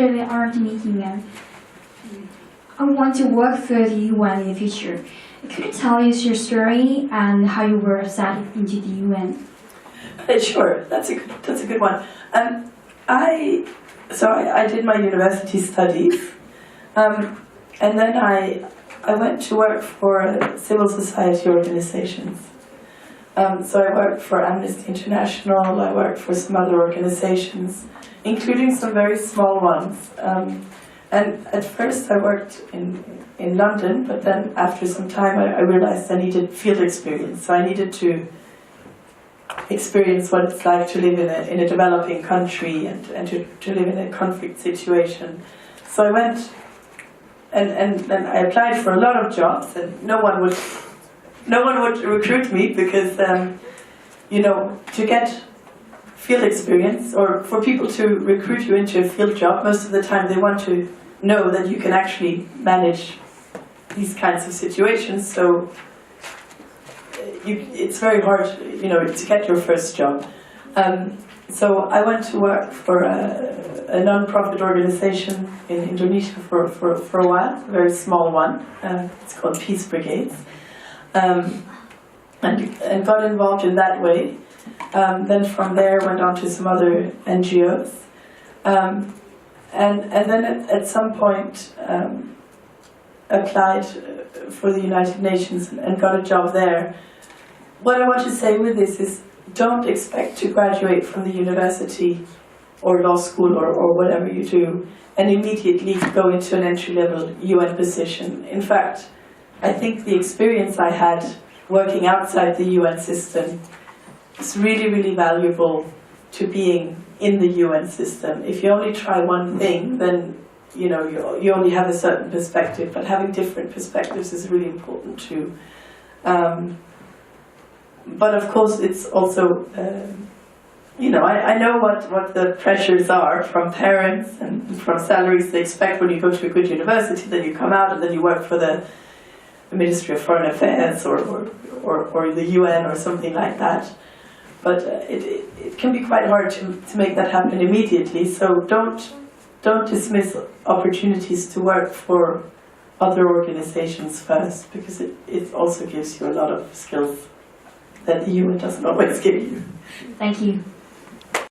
really aren't making I want to work for the UN in the future. Could you tell us your story and how you were accepted into the UN? Sure, that's a good one. I did my university studies, and then I went to work for civil society organizations. So I worked for Amnesty International, I worked for some other organizations, including some very small ones. And at first I worked in London, but then after some time I realized I needed field experience. So I needed to experience what it's like to live in a developing country and to live in a conflict situation. So I went and I applied for a lot of jobs, and no one would recruit me because to get field experience, or for people to recruit you into a field job, most of the time they want to know that you can actually manage these kinds of situations. So it's very hard, to get your first job. So I went to work for a non-profit organization in Indonesia for a while, a very small one. It's called Peace Brigades, and got involved in that way. Then from there went on to some other NGOs, and then at some point applied for the United Nations and got a job there. What I want to say with this is, don't expect to graduate from the university or law school or whatever you do and immediately go into an entry-level UN position. In fact, I think the experience I had working outside the UN system is really, really valuable to being in the UN system. If you only try one thing, then you only have a certain perspective, but having different perspectives is really important too. But of course, it's also, I know what the pressures are from parents and from salaries they expect when you go to a good university. Then you come out and then you work for the Ministry of Foreign Affairs or the UN or something like that. But it can be quite hard to make that happen immediately. So don't dismiss opportunities to work for other organizations first, because it also gives you a lot of skills that the UN doesn't always give you. Thank you.